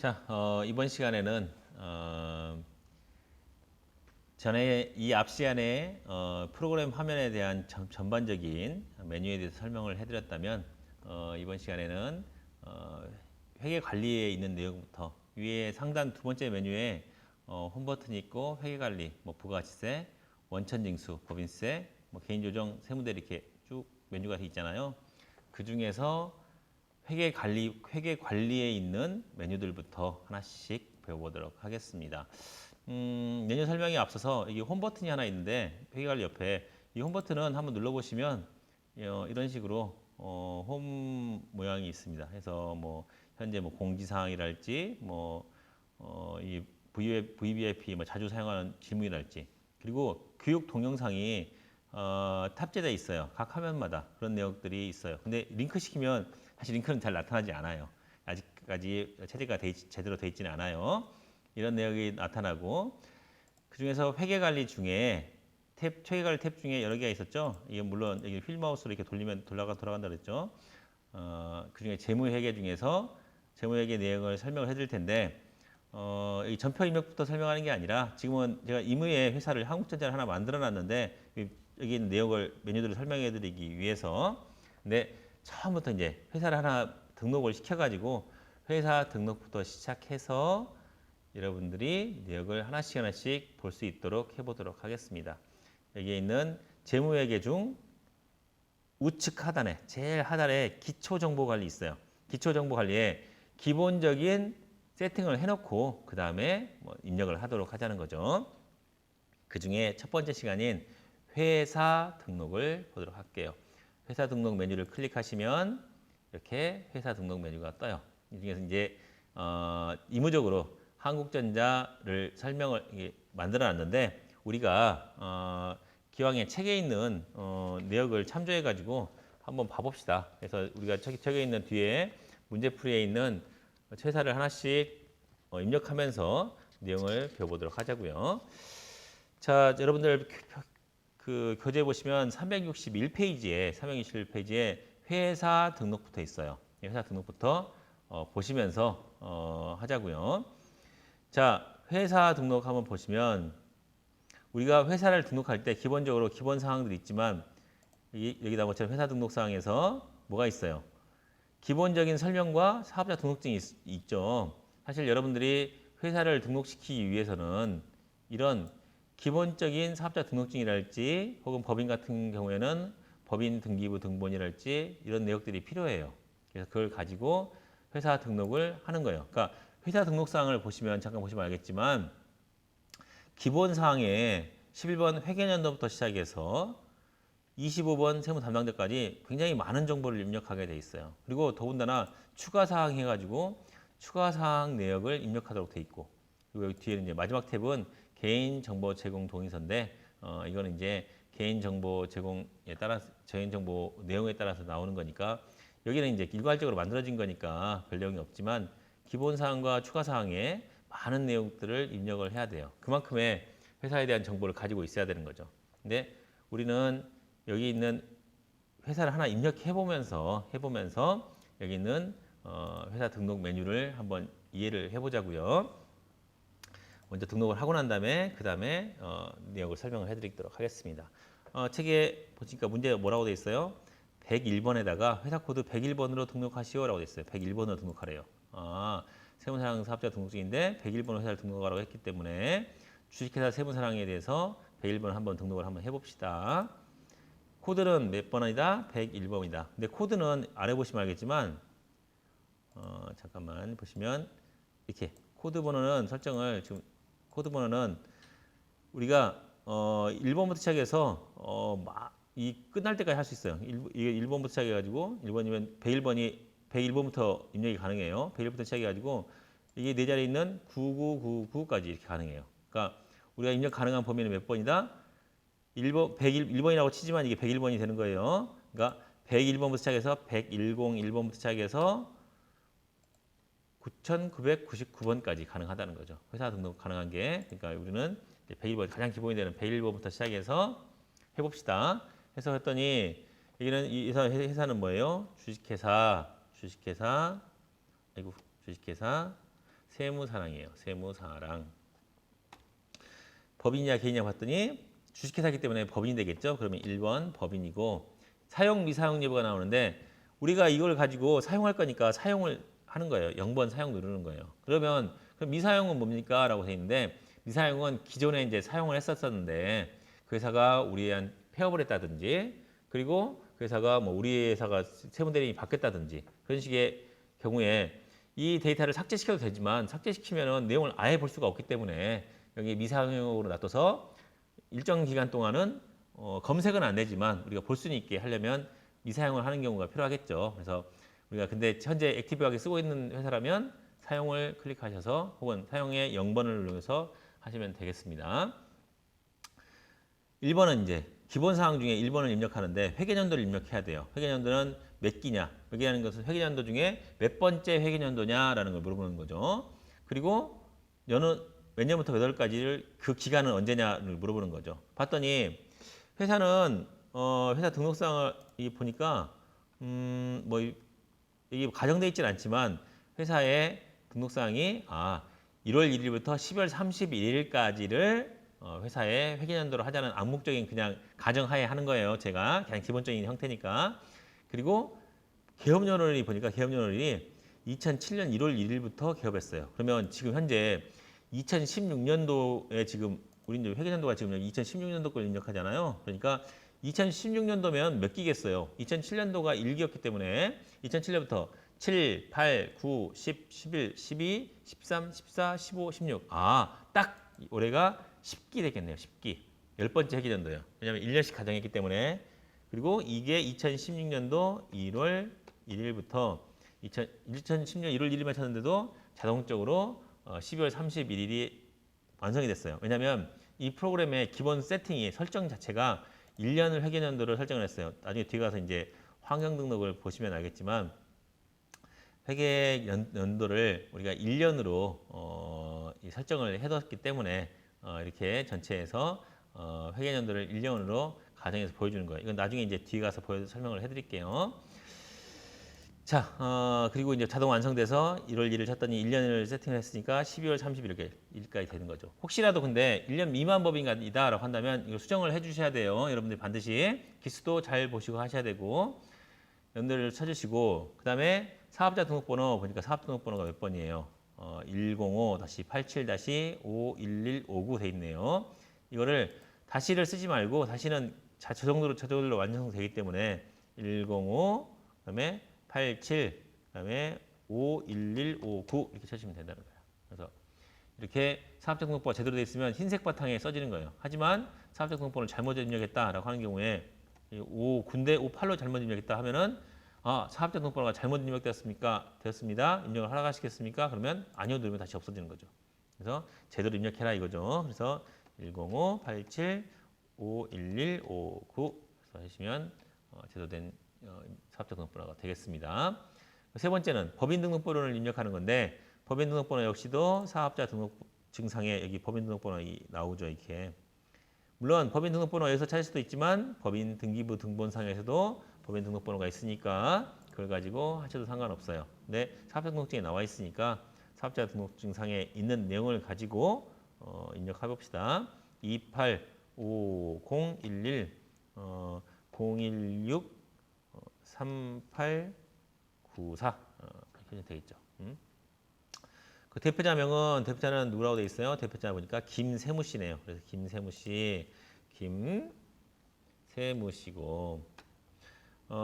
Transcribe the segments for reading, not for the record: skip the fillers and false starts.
자, 이번 시간에는 전에 이 앞 시간에 프로그램 화면에 대한 전반적인 메뉴에 대해서 설명을 해드렸다면 이번 시간에는 회계 관리에 있는 내용부터 위에 상단 두 번째 메뉴에 홈 버튼이 있고 회계 관리, 뭐 부가가치세, 원천징수, 법인세, 뭐 개인조정, 세무대리 이렇게 쭉 메뉴가 있잖아요. 그 중에서 회계 관리에 있는 메뉴들부터 하나씩 배워보도록 하겠습니다. 메뉴 설명에 앞서서 이게 홈 버튼이 하나 있는데 회계 관리 옆에 이 홈 버튼은 한번 눌러보시면 이런 식으로 홈 모양이 있습니다. 그래서 뭐 현재 뭐 공지사항이랄지 이 VVIP 뭐 자주 사용하는 질문이랄지 그리고 교육 동영상이 탑재되어 있어요. 각 화면마다 그런 내용들이 있어요. 근데 링크 시키면 사실 링크는 잘 나타나지 않아요. 아직까지 체제가 제대로 되어 있지는 않아요. 이런 내용이 나타나고 그 중에서 회계관리 중에 회계관리 탭 중에 여러 개가 있었죠. 이게 물론 여기 휠 마우스로 이렇게 돌리면 돌아간다 그랬죠. 그 중에 재무회계 중에서 재무회계 내용을 설명을 해드릴 텐데 이 전표 입력부터 설명하는 게 아니라 지금은 제가 임의의 회사를 한국전자를 하나 만들어 놨는데 여기 있는 내용을 메뉴들을 설명해 드리기 위해서 근데 처음부터 이제 회사를 하나 등록을 시켜가지고 회사 등록부터 시작해서 여러분들이 내역을 하나씩 볼 수 있도록 해보도록 하겠습니다. 여기에 있는 재무회계 중 우측 하단에 제일 하단에 기초정보관리 있어요. 기초정보관리에 기본적인 세팅을 해놓고 그 다음에 입력을 하도록 하자는 거죠. 그 중에 첫 번째 시간인 회사 등록을 보도록 할게요. 회사 등록 메뉴를 클릭하시면 이렇게 회사 등록 메뉴가 떠요. 이 중에서 이제 의무적으로 한국전자를 설명을 만들어 놨는데 우리가 기왕에 책에 있는 내역을 참조해 가지고 한번 봐봅시다. 그래서 우리가 책에 있는 뒤에 문제풀이에 있는 회사를 하나씩 입력하면서 내용을 배워보도록 하자고요. 자, 여러분들 그 교재 보시면 361페이지에 회사 등록부터 있어요. 회사 등록부터 보시면서 하자고요. 자, 회사 등록 한번 보시면 우리가 회사를 등록할 때 기본적으로 기본 사항들이 있지만 여기 나온 것처럼 회사 등록 사항에서 뭐가 있어요? 기본적인 설명과 사업자 등록증이 있죠. 사실 여러분들이 회사를 등록시키기 위해서는 이런 기본적인 사업자 등록증이랄지 혹은 법인 같은 경우에는 법인 등기부 등본이랄지 이런 내역들이 필요해요. 그래서 그걸 가지고 회사 등록을 하는 거예요. 그러니까 회사 등록사항을 보시면 잠깐 보시면 알겠지만 기본사항에 11번 회계연도부터 시작해서 25번 세무 담당자까지 굉장히 많은 정보를 입력하게 돼 있어요. 그리고 더군다나 추가사항 해가지고 추가사항 내역을 입력하도록 돼 있고 그리고 여기 뒤에는 이제 마지막 탭은 개인정보 제공 동의서인데 이거는 이제 개인정보 제공에 따라서 개인정보 내용에 따라서 나오는 거니까 여기는 이제 일괄적으로 만들어진 거니까 별 내용이 없지만 기본사항과 추가사항에 많은 내용들을 입력을 해야 돼요. 그만큼의 회사에 대한 정보를 가지고 있어야 되는 거죠. 근데 우리는 여기 있는 회사를 하나 입력해 보면서 여기 있는 회사 등록 메뉴를 한번 이해를 해보자고요. 먼저 등록을 하고 난 다음에 그 다음에 내역을 설명을 해드리도록 하겠습니다. 책에 보니까 문제 뭐라고 돼 있어요? 101번에다가 회사 코드 101번으로 등록하시오라고 돼 있어요. 101번으로 등록하래요. 세무사랑 사업자 등록증인데 101번으로 회사를 등록하라고 했기 때문에 주식회사 세무사랑에 대해서 101번을 한번 등록을 한번 해봅시다. 코드는 몇 번이다? 101번이다. 근데 코드는 아래 보시면 알겠지만 잠깐만 보시면 이렇게 코드 번호는 설정을 지금 코드 번호는 우리가 1번부터 시작해서 이 끝날 때까지 할 수 있어요. 이게 1번부터 시작해가지고 1번이면 101번부터 입력이 가능해요. 101번부터 시작해가지고 이게 네 자리에 있는 9999까지 이렇게 가능해요. 그러니까 우리가 입력 가능한 범위는 몇 번이다? 1번이라고 치지만 이게 101번이 되는 거예요. 그러니까 101번부터 시작해서 101번부터 시작해서 9,999번까지 가능하다는 거죠. 회사 등록 가능한 게. 그러니까 우리는 101번 가장 기본이 되는 101번부터 시작해서 해봅시다. 해서 했더니 여기는 이 회사는 뭐예요? 주식회사 세무사랑이에요. 세무사랑. 법인이냐 개인이냐 봤더니 주식회사이기 때문에 법인이 되겠죠. 그러면 1번 법인이고 사용 미사용 여부가 나오는데 우리가 이걸 가지고 사용할 거니까 사용을 하는 거예요. 0번 사용 누르는 거예요. 그러면 그럼 미사용은 뭡니까? 라고 되어 있는데 미사용은 기존에 이제 사용을 했었는데 그 회사가 우리한 폐업을 했다든지 그리고 그 회사가 뭐 우리 회사가 세무대리인이 바뀌었다든지 그런 식의 경우에 이 데이터를 삭제시켜도 되지만 삭제시키면은 내용을 아예 볼 수가 없기 때문에 여기 미사용으로 놔둬서 일정 기간 동안은 검색은 안 되지만 우리가 볼 수 있게 하려면 미사용을 하는 경우가 필요하겠죠. 그래서 우리가 근데 현재 액티브하게 쓰고 있는 회사라면 사용을 클릭하셔서 혹은 사용의 0번을 누르면서 하시면 되겠습니다. 1번은 이제 기본 사항 중에 1번을 입력하는데 회계연도를 입력해야 돼요. 회계연도는 몇 기냐? 회계하는 것은 회계연도 중에 몇 번째 회계연도냐라는 걸 물어보는 거죠. 그리고 몇 년부터 몇 월까지를 그 기간은 언제냐를 물어보는 거죠. 봤더니 회사는 회사 등록상을 보니까 뭐 이게 가정돼 있지는 않지만 회사의 등록사항이 1월 1일부터 12월 31일까지를 회사의 회계연도로 하자는 암묵적인 그냥 가정하에 하는 거예요. 제가 그냥 기본적인 형태니까. 그리고 개업연월이 보니까 개업연월이 2007년 1월 1일부터 개업했어요. 그러면 지금 현재 2016년도에 지금 우리 이제 회계연도가 지금 2016년도 걸 입력하잖아요. 그러니까 2016년도면 몇 기겠어요? 2007년도가 1기였기 때문에 2007년부터 7, 8, 9, 10, 11, 12, 13, 14, 15, 16. 딱 올해가 10기 되겠네요. 10기. 10번째 회계연도예요. 왜냐하면 1년씩 가정했기 때문에. 그리고 이게 2016년도 1월 1일부터 2016년 1월 1일만 쳤는데도 자동적으로 12월 31일이 완성이 됐어요. 왜냐하면 이 프로그램의 기본 세팅이 설정 자체가 1년을 회계연도를 설정을 했어요. 나중에 뒤에 가서 이제 환경 등록을 보시면 알겠지만 회계연도를 우리가 1년으로 설정을 해뒀기 때문에 이렇게 전체에서 회계연도를 1년으로 가정해서 보여주는 거예요. 이건 나중에 이제 뒤에 가서 설명을 해드릴게요. 자, 그리고 이제 자동 완성돼서 1월 1일 쳤더니 1년을 세팅을 했으니까 12월 31일까지 되는 거죠. 혹시라도 근데 1년 미만 법인이다라고 한다면 이거 수정을 해주셔야 돼요. 여러분들 반드시 기수도 잘 보시고 하셔야 되고 연도를 찾으시고 그 다음에 사업자 등록번호 보니까 사업자 등록번호가 몇 번이에요? 105-87-51159 돼 있네요. 이거를 다시를 쓰지 말고 다시는 저절로 완성되기 때문에 105 그다음에 87 그다음에 51159 이렇게 쳐주시면 된다는 거예요. 그래서 이렇게 사업자 등록번호가 제대로 되어 있으면 흰색 바탕에 써지는 거예요. 하지만 사업자 등록번호를 잘못 입력했다라고 하는 경우에 5군데 58로 잘못 입력했다 하면은 사업자 등록번호가 잘못 되었습니다. 입력을 하러 가시겠습니까? 그러면 아니요 누르면 다시 없어지는 거죠. 그래서 제대로 입력해라 이거죠. 그래서 105-87-51159 그래서 하시면 제대로 된 사업자 등록번호가 되겠습니다. 세 번째는 법인 등록번호를 입력하는 건데 법인 등록번호 역시도 사업자 등록증상에 여기 법인 등록번호 나오죠. 이렇게. 물론 법인 등록번호에서 찾을 수도 있지만 법인 등기부 등본상에서도 법인 등록번호가 있으니까 그걸 가지고 하셔도 상관없어요. 근데 사업자 등록증에 나와 있으니까 사업자 등록증상에 있는 내용을 가지고 입력해 봅시다. 285011 016 3894 이렇게 되겠죠. 그 대표자명은 대표자는 누구라고 돼 있어요? 대표자 보니까 김세무 씨네요. 그래서 김세무 씨, 김세무 씨고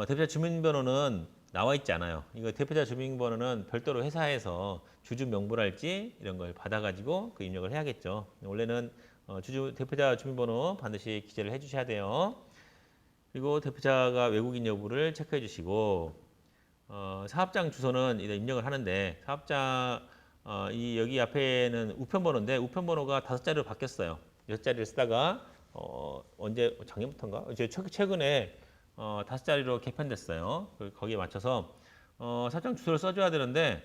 대표자 주민번호는 나와 있지 않아요. 이거 대표자 주민번호는 별도로 회사에서 주주 명부랄지 이런 걸 받아가지고 그 입력을 해야겠죠. 원래는 대표자 주민번호 반드시 기재를 해주셔야 돼요. 그리고 대표자가 외국인 여부를 체크해 주시고 사업장 주소는 입력을 하는데 사업장 여기 앞에는 우편번호인데 우편번호가 5자리로 바뀌었어요. 6자리를 쓰다가 언제 작년부터인가? 이제 최근에 5자리로 개편됐어요. 거기에 맞춰서 사업장 주소를 써줘야 되는데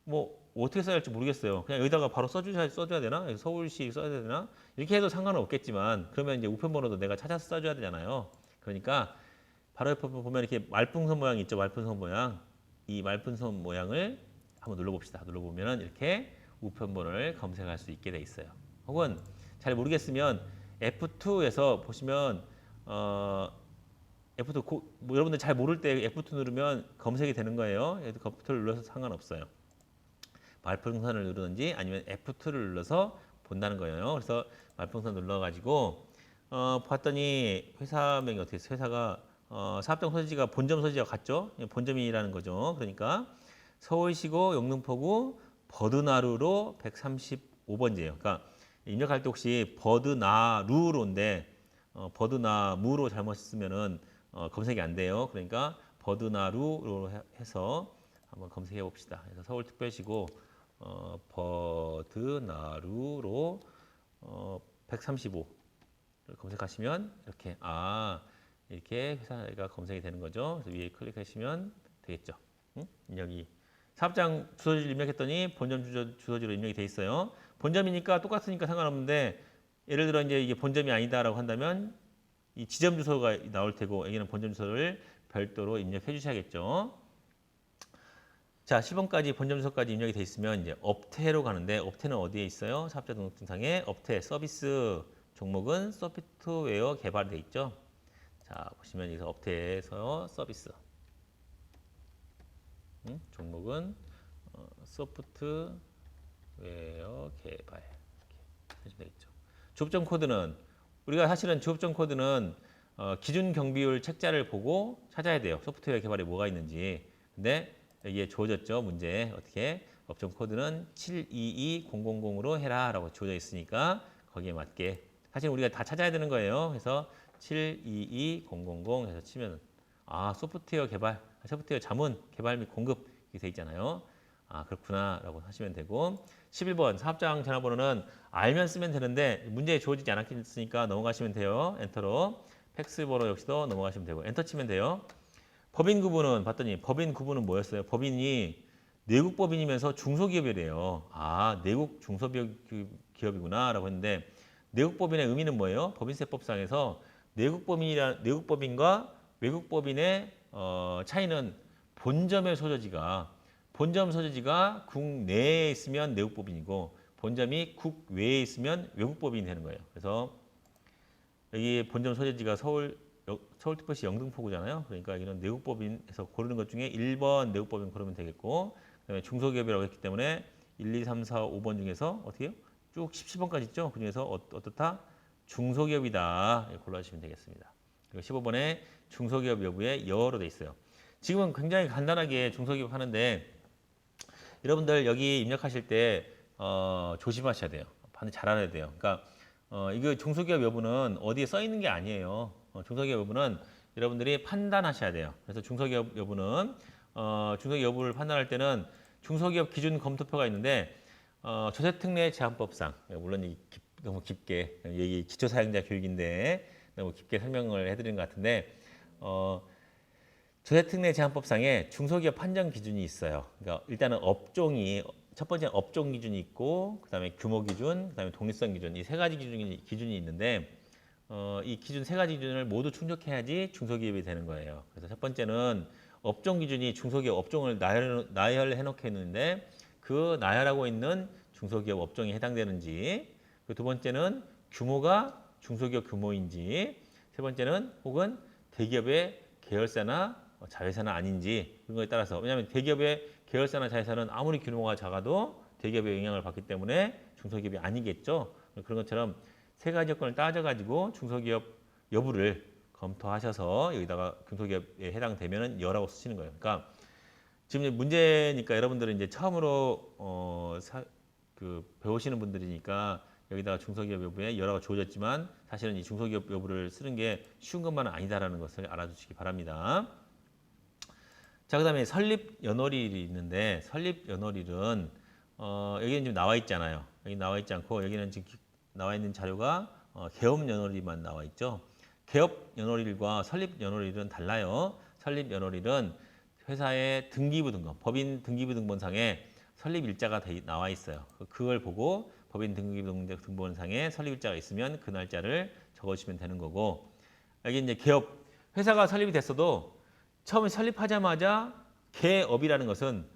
뭐 어떻게 써야 할지 모르겠어요. 그냥 여기다가 바로 써줘야 되나? 서울시 써야 되나? 이렇게 해도 상관은 없겠지만 그러면 이제 우편번호도 내가 찾아서 써줘야 되잖아요. 그러니까 바로 옆에 보면 이렇게 말풍선 모양이 있죠. 말풍선 모양. 이 말풍선 모양을 한번 눌러봅시다. 눌러보면은 이렇게 우편번호를 검색할 수 있게 돼 있어요. 혹은 잘 모르겠으면 F2에서 보시면 F2 뭐 여러분들 잘 모를 때 F2 누르면 검색이 되는 거예요. F2를 눌러서 상관없어요. 말풍선을 누르든지 아니면 F2를 눌러서 본다는 거예요. 그래서 말풍선 눌러가지고 봤더니 회사명이 어떻게 있어요? 회사가 사업장 소지가 본점 소지가 같죠? 본점이라는 거죠. 그러니까 서울시고 영등포구 버드나루로 135번지예요. 그러니까 입력할 때 혹시 버드나루로인데 버드나무로 잘못 쓰면은 검색이 안 돼요. 그러니까 버드나루로 해서 한번 검색해 봅시다. 그래서 서울특별시고 버드나루로 135를 검색하시면 이렇게 이렇게 회사가 검색이 되는 거죠. 그래서 위에 클릭하시면 되겠죠. 응? 여기 사업장 주소지를 입력했더니 본점 주소지로 입력이 돼 있어요. 본점이니까 똑같으니까 상관없는데 예를 들어 이제 이게 본점이 아니다라고 한다면 이 지점 주소가 나올 테고 여기는 본점 주소를 별도로 입력해 주셔야겠죠. 자, 10번까지 본점 주소까지 입력이 돼 있으면 이제 업태로 가는데 업태는 어디에 있어요? 사업자 등록증상에 업태 서비스 종목은 소프트웨어 개발돼 있죠. 자, 보시면 여기서 업태에서 서비스 종목은 소프트웨어 개발 이렇게 해주면 되겠죠. 조업점 코드는 우리가 사실은 조업점 코드는 기준 경비율 책자를 보고 찾아야 돼요. 소프트웨어 개발에 뭐가 있는지. 근데 여기에 주어졌죠. 문제 어떻게 업종 코드는 722000으로 해라라고 주어져 있으니까 거기에 맞게 사실 우리가 다 찾아야 되는 거예요. 그래서 722000 해서 치면 소프트웨어 개발, 소프트웨어 자문, 개발 및 공급 이렇게 돼 있잖아요. 그렇구나라고 하시면 되고 11번 사업장 전화번호는 알면 쓰면 되는데 문제에 주어지지 않았으니까 넘어가시면 돼요. 엔터로 팩스 번호 역시도 넘어가시면 되고 엔터 치면 돼요. 법인 구분은 봤더니 법인 구분은 뭐였어요? 법인이 내국 법인이면서 중소기업이래요. 내국 중소기업이구나 라고 했는데 내국 법인의 의미는 뭐예요? 법인세법상에서 내국 법인과 외국 법인의 차이는 본점 소재지가 국내에 있으면 내국 법인이고 본점이 국외에 있으면 외국 법인이 되는 거예요. 그래서 여기 본점 소재지가 서울특별시 영등포구잖아요. 그러니까 여기는 내국법인에서 고르는 것 중에 1번 내국법인 고르면 되겠고 그다음에 중소기업이라고 했기 때문에 1, 2, 3, 4, 5번 중에서 어떻게 해요? 쭉 10번까지 있죠. 그중에서 어떻다? 중소기업이다. 골라주시면 되겠습니다. 그리고 15번에 중소기업 여부에 여로 돼 있어요. 지금은 굉장히 간단하게 중소기업 하는데 여러분들 여기 입력하실 때 조심하셔야 돼요. 반드시 잘 알아야 돼요. 그러니까 이거 중소기업 여부는 어디에 써 있는 게 아니에요. 중소기업 여부는 여러분들이 판단하셔야 돼요. 그래서 중소기업 여부는 중소기업 여부를 판단할 때는 중소기업 기준 검토표가 있는데 조세특례 제한법상 물론 너무 깊게 여기 기초사용자 교육인데 너무 깊게 설명을 해드리는 것 같은데 조세특례 제한법상에 중소기업 판정 기준이 있어요. 그러니까 일단은 첫 번째 업종 기준이 있고 그다음에 규모 기준, 그다음에 독립성 기준 이 세 가지 기준이 있는데 이 기준 세 가지 기준을 모두 충족해야지 중소기업이 되는 거예요. 그래서 첫 번째는 업종 기준이 중소기업 업종을 나열해 놓게 했는데 그 나열하고 있는 중소기업 업종에 해당되는지 그 두 번째는 규모가 중소기업 규모인지 세 번째는 혹은 대기업의 계열사나 자회사나 아닌지 그런 거에 따라서 왜냐하면 대기업의 계열사나 자회사는 아무리 규모가 작아도 대기업의 영향을 받기 때문에 중소기업이 아니겠죠. 그런 것처럼 세 가지 여건을 따져가지고 중소기업 여부를 검토하셔서 여기다가 중소기업에 해당되면은 여라고 쓰시는 거예요. 그러니까 지금 문제니까 여러분들은 이제 처음으로 배우시는 분들이니까 여기다가 중소기업 여부에 여라고 주어졌지만 사실은 이 중소기업 여부를 쓰는 게 쉬운 것만은 아니다라는 것을 알아두시기 바랍니다. 자, 그다음에 설립 연월일이 있는데 설립 연월일은 여기는 지금 나와 있잖아요. 여기 나와 있지 않고 여기는 지금 나와 있는 자료가 개업 연월일만 나와 있죠. 개업 연월일과 설립 연월일은 달라요. 설립 연월일은 회사의 등기부 등본, 법인 등기부 등본상에 설립 일자가 나와 있어요. 그걸 보고 법인 등기부 등본상에 설립 일자가 있으면 그 날짜를 적어주시면 되는 거고 여기 이제 회사가 설립이 됐어도 처음에 설립하자마자 개업이라는 것은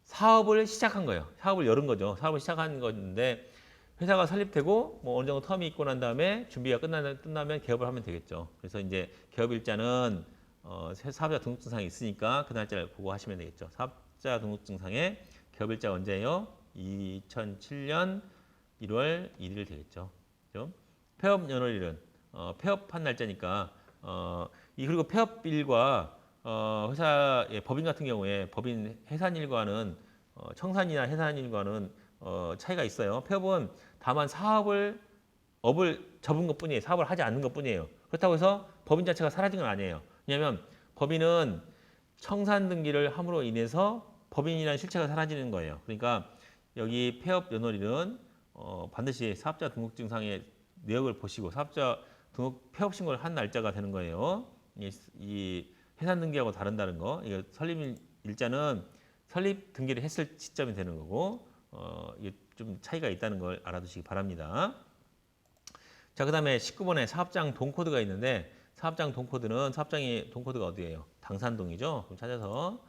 사업을 시작한 거예요. 사업을 열은 거죠. 사업을 시작한 건데 회사가 설립되고 뭐 어느 정도 텀이 있고 난 다음에 준비가 끝나면 개업을 하면 되겠죠. 그래서 이제 개업 일자는 사업자 등록증상에 있으니까 그 날짜를 보고 하시면 되겠죠. 사업자 등록증상에 개업 일자가 언제예요? 2007년 1월 1일 되겠죠. 그죠? 폐업 연월일은 폐업한 날짜니까 그리고 폐업일과 회사의 법인 같은 경우에 법인 해산일과는 청산이나 해산일과는 차이가 있어요. 폐업은 다만 업을 접은 것뿐이에요. 사업을 하지 않는 것뿐이에요. 그렇다고 해서 법인 자체가 사라진 건 아니에요. 왜냐하면 법인은 청산 등기를 함으로 인해서 법인이라는 실체가 사라지는 거예요. 그러니까 여기 폐업 연월일은 반드시 사업자 등록증상의 내역을 보시고 사업자 등록 폐업 신고를 한 날짜가 되는 거예요. 이 해산 등기하고 다른다는 거. 이거 설립 일자는 설립 등기를 했을 시점이 되는 거고 이게 좀 차이가 있다는 걸 알아두시기 바랍니다. 자, 그다음에 19번에 사업장 동코드가 있는데 사업장 동코드는 사업장의 동코드가 어디예요? 당산동이죠. 그럼 찾아서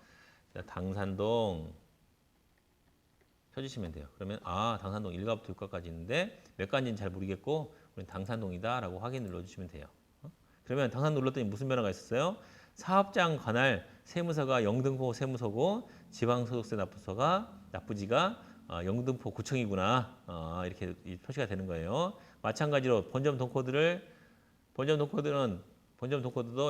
당산동 쳐주시면 돼요. 그러면 당산동 1가부터 6가까지 있는데 몇 가지인지는 잘 모르겠고 우리는 당산동이다라고 확인 눌러주시면 돼요. 그러면 당산 눌렀더니 무슨 변화가 있었어요? 사업장 관할 세무서가 영등포 세무서고 지방소득세 납부지가 영등포 구청이구나 이렇게 표시가 되는 거예요. 마찬가지로 본점 동코드도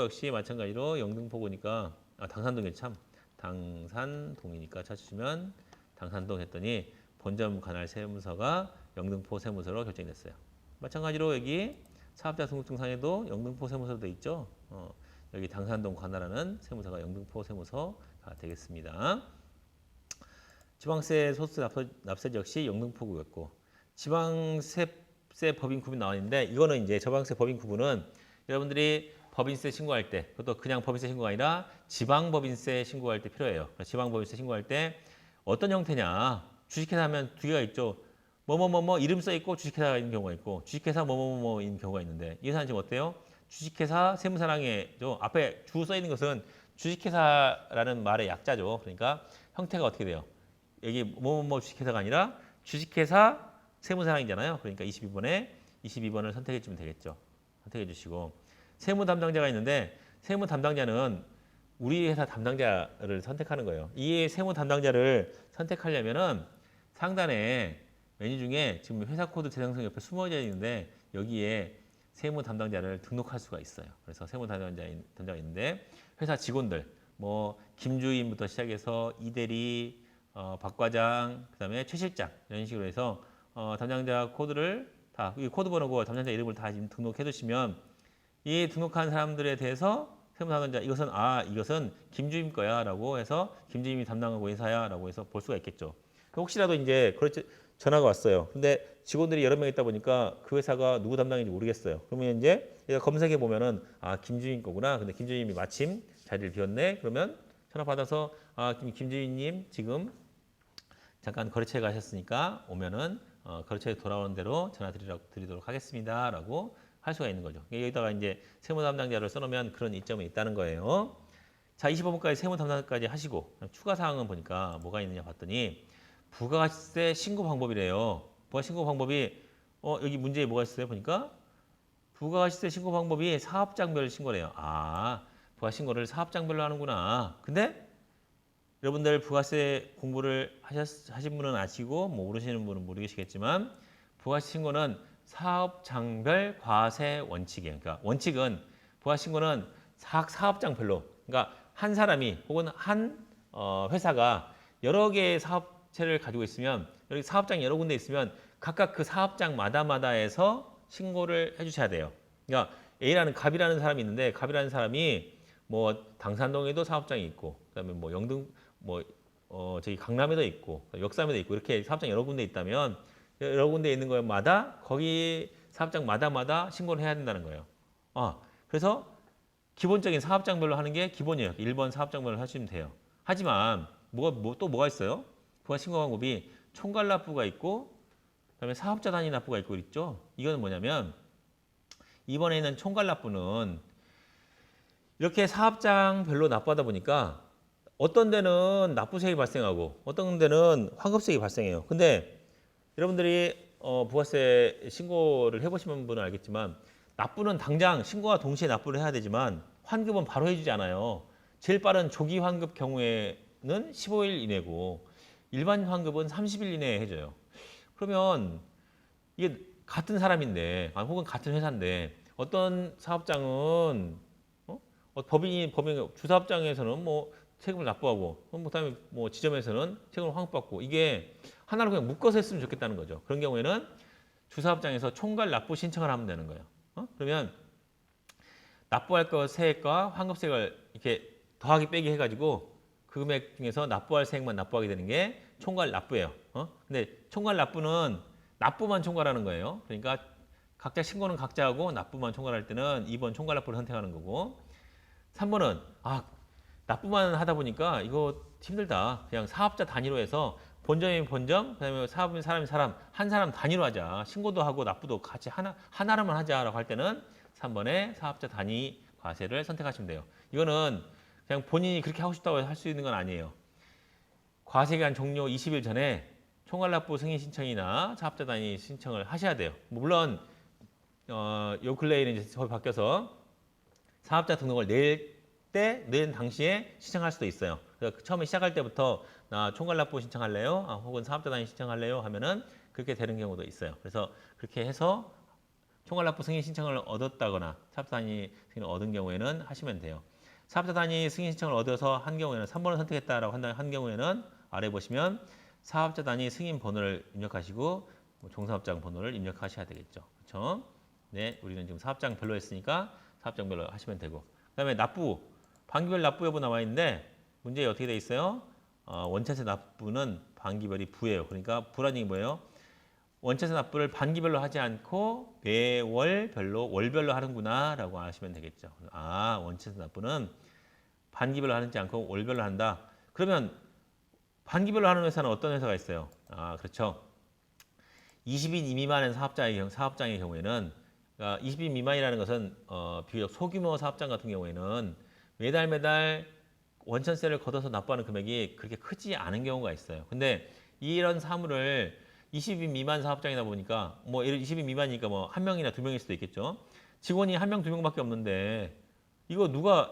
역시 마찬가지로 영등포구니까 당산동이 참 당산동이니까 찾으시면 당산동 했더니 본점 관할 세무서가 영등포 세무서로 결정이 됐어요. 마찬가지로 여기 사업자 등록증상에도 영등포 세무서도 있죠. 여기 당산동 관할하는 세무서가 영등포 세무서가 되겠습니다. 지방세 소득세 납세지 역시 영등포구였고 지방세 법인 구분 나와 있는데 이거는 이제 지방세 법인 구분은 여러분들이 법인세 신고할 때 그것도 그냥 법인세 신고가 아니라 지방법인세 신고할 때 필요해요. 지방법인세 신고할 때 어떤 형태냐 주식회사 하면 두 개가 있죠. 뭐뭐뭐뭐 이름 써 있고 주식회사가 있는 경우가 있고 주식회사 뭐뭐뭐인 경우가 있는데 이 회사는 지금 어때요? 주식회사 세무사랑에죠. 앞에 주 써 있는 것은 주식회사라는 말의 약자죠. 그러니까 형태가 어떻게 돼요? 여기 뭐뭐뭐 주식회사가 아니라 주식회사 세무사랑이잖아요. 그러니까 22번을 선택해 주면 되겠죠. 선택해 주시고 세무 담당자가 있는데 세무 담당자는 우리 회사 담당자를 선택하는 거예요. 이 세무 담당자를 선택하려면은 상단에 메뉴 중에 지금 회사 코드 재생성 옆에 숨어져 있는데 여기에 세무 담당자를 등록할 수가 있어요. 그래서 세무 담당자가 있는데 회사 직원들 뭐 김주임부터 시작해서 이대리, 박 과장, 그다음에 최 실장 이런 식으로 해서 담당자 코드를 다 이 코드 번호고 담당자 이름을 다 지금 등록해 두시면 이 등록한 사람들에 대해서 세무 담당자 이것은 김주임 거야라고 해서 김주임이 담당하고 회사야라고 해서 볼 수가 있겠죠. 혹시라도 이제 그렇지 전화가 왔어요. 근데 직원들이 여러 명 있다 보니까 그 회사가 누구 담당인지 모르겠어요. 그러면 이제 검색해 보면은 김주임 거구나. 근데 김주임이 마침 자리를 비웠네. 그러면 전화 받아서 김주임님 지금 잠깐 거래처에 가셨으니까 오면은 거래처에 돌아오는 대로 전화 드리도록 하겠습니다라고 할 수가 있는 거죠. 여기다가 이제 세무 담당자를 써놓으면 그런 이점이 있다는 거예요. 자, 25번까지 세무 담당자까지 하시고 추가 사항은 보니까 뭐가 있느냐 봤더니 부가세 신고 방법이래요. 부가 신고 방법이 여기 문제에 뭐가 있어요? 보니까 부가세 신고 방법이 사업장별 신고래요. 부가 신고를 사업장별로 하는구나. 근데 여러분들 부가세 공부를 하신 분은 아시고 뭐 모르시는 분은 모르시겠지만 부가세 신고는 사업장별 과세 원칙이에요. 그러니까 원칙은 부가 신고는 사업장별로 그러니까 한 사람이 혹은 한 회사가 여러 개의 사업체를 가지고 있으면 여기 사업장이 여러 군데 있으면 각각 그 사업장마다에서 신고를 해주셔야 돼요. 그러니까 A라는 갑이라는 사람이 있는데 갑이라는 사람이 뭐 당산동에도 사업장이 있고 그다음에 뭐 저기 강남에도 있고 역삼에도 있고 이렇게 사업장이 여러 군데 있다면 여러 군데 있는 것마다 거기 사업장마다 신고를 해야 된다는 거예요. 그래서 기본적인 사업장별로 하는 게 기본이에요. 1번 사업장별로 하시면 돼요. 하지만 또 뭐가 있어요? 부가 신고 방법이 총괄 납부가 있고 그다음에 사업자 단위 납부가 있고 있죠. 이거는 뭐냐면 이번에 있는 총괄 납부는 이렇게 사업장별로 납부하다 보니까 어떤 데는 납부세액이 발생하고 어떤 데는 환급세액이 발생해요. 근데 여러분들이 부가세 신고를 해보시는 분은 알겠지만 납부는 당장 신고와 동시에 납부를 해야 되지만 환급은 바로 해주지 않아요. 제일 빠른 조기 환급 경우에는 15일 이내고 일반 환급은 30일 이내에 해줘요. 그러면 이게 같은 사람인데 혹은 같은 회사인데 어떤 사업장은 법인 주사업장에서는 뭐 세금을 납부하고 그다음에 뭐 지점에서는 세금을 환급받고 이게 하나로 그냥 묶어서 했으면 좋겠다는 거죠. 그런 경우에는 주사업장에서 총괄 납부 신청을 하면 되는 거예요. 그러면 납부할 거 세액과 환급세액을 이렇게 더하기 빼기 해가지고 그 금액 중에서 납부할 세액만 납부하게 되는 게 총괄 납부예요. 근데 총괄 납부는 납부만 총괄하는 거예요. 그러니까 각자 신고는 각자 하고 납부만 총괄할 때는 2번 총괄 납부를 선택하는 거고 3번은 납부만 하다 보니까 이거 힘들다. 그냥 사업자 단위로 해서 본점이면 본점, 그다음에 사업인 사람이 사람, 한 사람 단위로 하자. 신고도 하고 납부도 같이 하나로만 하자라고 할 때는 3번에 사업자 단위 과세를 선택하시면 돼요. 이거는 그냥 본인이 그렇게 하고 싶다고 할 수 있는 건 아니에요. 과세기간 종료 20일 전에 총괄납부 승인 신청이나 사업자 단위 신청을 하셔야 돼요. 물론 요 근래에는 이제 거의 바뀌어서 사업자 등록을 낸 당시에 신청할 수도 있어요. 그래서 처음에 시작할 때부터 나 총괄납부 신청할래요? 혹은 사업자 단위 신청할래요? 하면은 그렇게 되는 경우도 있어요. 그래서 그렇게 해서 총괄납부 승인 신청을 얻었다거나 사업자 단위 승인을 얻은 경우에는 하시면 돼요. 사업자 단위 승인 신청을 얻어서 한 경우에는 3번을 선택했다라고 한 경우에는 아래 보시면 사업자 단위 승인 번호를 입력하시고 종사업장 번호를 입력하셔야 되겠죠. 그렇죠? 네, 우리는 지금 사업장 별로 했으니까 사업장별로 하시면 되고. 그다음에 납부, 반기별 납부 여부 나와 있는데 문제에 어떻게 돼 있어요? 원차세 납부는 반기별이 부예요. 그러니까 부란 얘기 뭐예요? 원차세 납부를 반기별로 하지 않고 매월별로 월별로 하는구나라고 아시면 되겠죠. 원차세 납부는 반기별로 하지 않고 월별로 한다. 그러면 반기별로 하는 회사는 어떤 회사가 있어요? 그렇죠. 20인 미만의 사업장의 경우에는 20인 미만이라는 것은 비교적 소규모 사업장 같은 경우에는 매달 원천세를 걷어서 납부하는 금액이 그렇게 크지 않은 경우가 있어요. 근데 이런 사물을 20인 미만 사업장이다 보니까 뭐 20인 미만이니까 뭐 한 명이나 두 명일 수도 있겠죠. 직원이 한 명, 두 명밖에 없는데 이거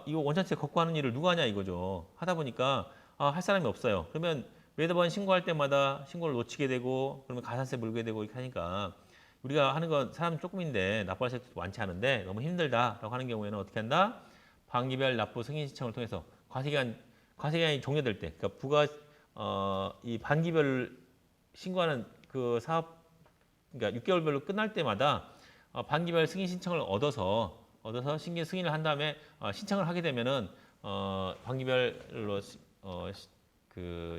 원천세 걷고 하는 일을 누가 하냐 이거죠. 하다 보니까 할 사람이 없어요. 그러면 매번 신고할 때마다 신고를 놓치게 되고 그러면 가산세 물게 되고 이렇게 하니까 우리가 하는 건 사람 조금인데 납부할 세액도 많지 않은데 너무 힘들다라고 하는 경우에는 어떻게 한다? 반기별 납부 승인 신청을 통해서 과세기간이 종료될 때, 그러니까 이 반기별 신고하는 그 사업, 그러니까 6개월별로 끝날 때마다 반기별 승인 신청을 얻어서 승인을 한 다음에 신청을 하게 되면은 반기별로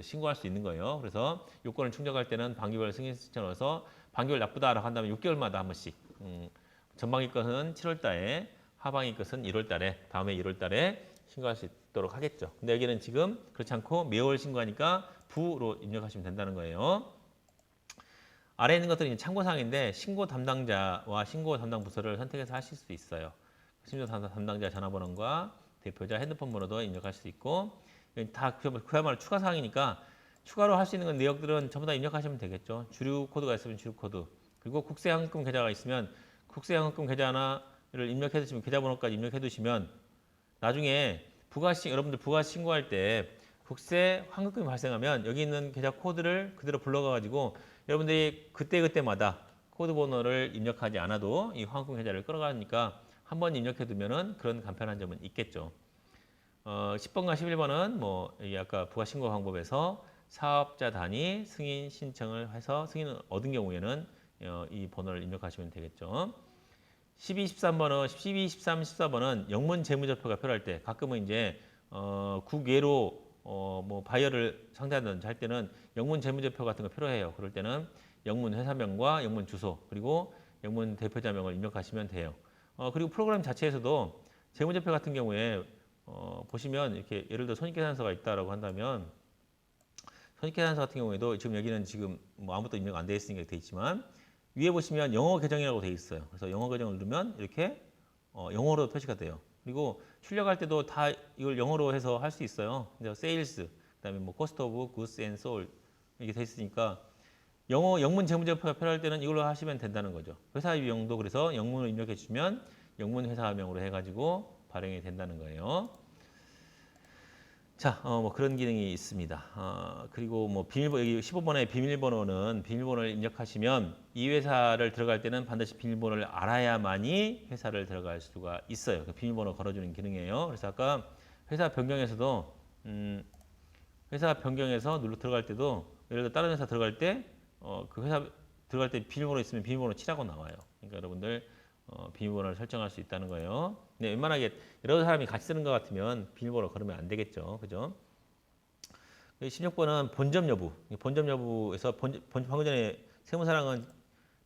신고할 수 있는 거예요. 그래서 요건을 충족할 때는 반기별 승인 신청을 얻어서 반기별 납부다라고 한다면 6개월마다 한 번씩 전방위 것은 7월 달에 하방위 것은 1월 달에 다음에 1월 달에 신고할 수 있도록 하겠죠. 근데 여기는 지금 그렇지 않고 매월 신고하니까 부로 입력하시면 된다는 거예요. 아래에 있는 것들은 참고사항인데 신고 담당자와 신고 담당 부서를 선택해서 하실 수 있어요. 신고 담당자 전화번호과 대표자 핸드폰 번호도 입력할 수 있고 다 그야말로 추가 사항이니까 추가로 할 수 있는 내역들은 전부 다 입력하시면 되겠죠. 주류 코드가 있으면 주류 코드 그리고 국세환급금 계좌가 있으면 국세환급금 계좌를 입력해 두시면 계좌번호까지 입력해 두시면 나중에 여러분들 부가세 신고할 때 국세 환급금이 발생하면 여기 있는 계좌 코드를 그대로 불러가 가지고 여러분들이 그때마다 코드 번호를 입력하지 않아도 이 환급금 계좌를 끌어가니까 한번 입력해 두면은 그런 간편한 점은 있겠죠. 10번과 11번은 뭐 아까 부가 신고 방법에서 사업자 단위 승인 신청을 해서 승인을 얻은 경우에는 이 번호를 입력하시면 되겠죠. 12, 13번은 12, 13, 14번은 영문 재무제표가 필요할 때 가끔은 이제 국외로 뭐 바이어를 상대하든지 할 때는 영문 재무제표 같은 거 필요해요. 그럴 때는 영문 회사명과 영문 주소 그리고 영문 대표자명을 입력하시면 돼요. 그리고 프로그램 자체에서도 재무제표 같은 경우에 보시면 이렇게 예를 들어 손익계산서가 있다라고 한다면 손익계산서 같은 경우에도 지금 여기는 지금 뭐 아무것도 입력 안 되어 있으니까 되어 있지만 위에 보시면 영어 계정이라고 되어 있어요. 그래서 영어 계정을 누르면 이렇게 영어로 표시가 돼요. 그리고 출력할 때도 다 이걸 영어로 해서 할 수 있어요. 그래서 sales, 그다음에 뭐 cost of goods and sold 이게 돼 있으니까 영어 영문 재무제표가 필요할 때는 이걸로 하시면 된다는 거죠. 회사 유형도 그래서 영문을 입력해 주시면 영문 회사명으로 해가지고 발행이 된다는 거예요. 자, 뭐 그런 기능이 있습니다. 그리고 뭐 비밀번호, 여기 15번의 비밀번호는 비밀번호를 입력하시면 이 회사를 들어갈 때는 반드시 비밀번호를 알아야만이 회사를 들어갈 수가 있어요. 그 비밀번호 걸어주는 기능이에요. 그래서 아까 회사 변경에서도 회사 변경해서 눌러 들어갈 때도 예를 들어 다른 회사 들어갈 때 그 회사 들어갈 때 비밀번호 있으면 비밀번호 치라고 나와요. 그러니까 여러분들 비밀번호를 설정할 수 있다는 거예요. 근데 웬만하게 여러 사람이 같이 쓰는 것 같으면 비밀번호 걸으면 안 되겠죠. 그죠? 16번은 본점 여부. 본점 여부에서 방금 전에 세무사랑은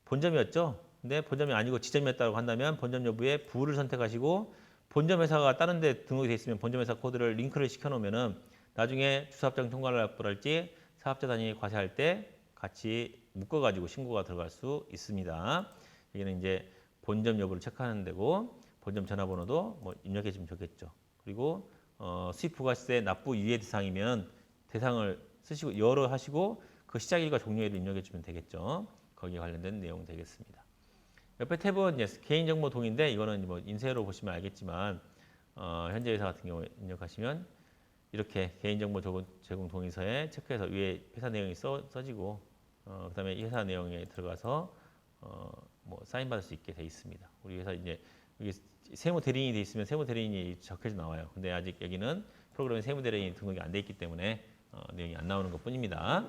본점이었죠. 근데 본점이 아니고 지점이었다고 한다면 본점 여부에 부를 선택하시고 본점 회사가 다른 데 등록이 돼 있으면 본점 회사 코드를 링크를 시켜 놓으면은 나중에 주사업장 통과를 할지 사업자 단위 과세할 때 같이 묶어가지고 신고가 들어갈 수 있습니다. 여기는 이제 본점 여부를 체크하는 데고 본점 전화번호도 뭐 입력해 주면 좋겠죠. 그리고 수입 부가세 납부 유예 대상이면 대상을 쓰시고 열어 하시고 그 시작일과 종료일을 입력해 주면 되겠죠. 거기에 관련된 내용 되겠습니다. 옆에 탭은 이제 개인정보 동의인데 이거는 뭐 인쇄로 보시면 알겠지만 현재 회사 같은 경우에 입력하시면 이렇게 개인정보 제공 동의서에 체크해서 위에 회사 내용이 써지고 그다음에 이 회사 내용에 들어가서 뭐 사인 받을 수 있게 돼 있습니다. 우리 회사 이제 여기 세무 대리인이 돼 있으면 세무 대리인이 적혀져 나와요. 근데 아직 여기는 프로그램에 세무 대리인이 등록이 안 돼 있기 때문에 내용이 안 나오는 것뿐입니다.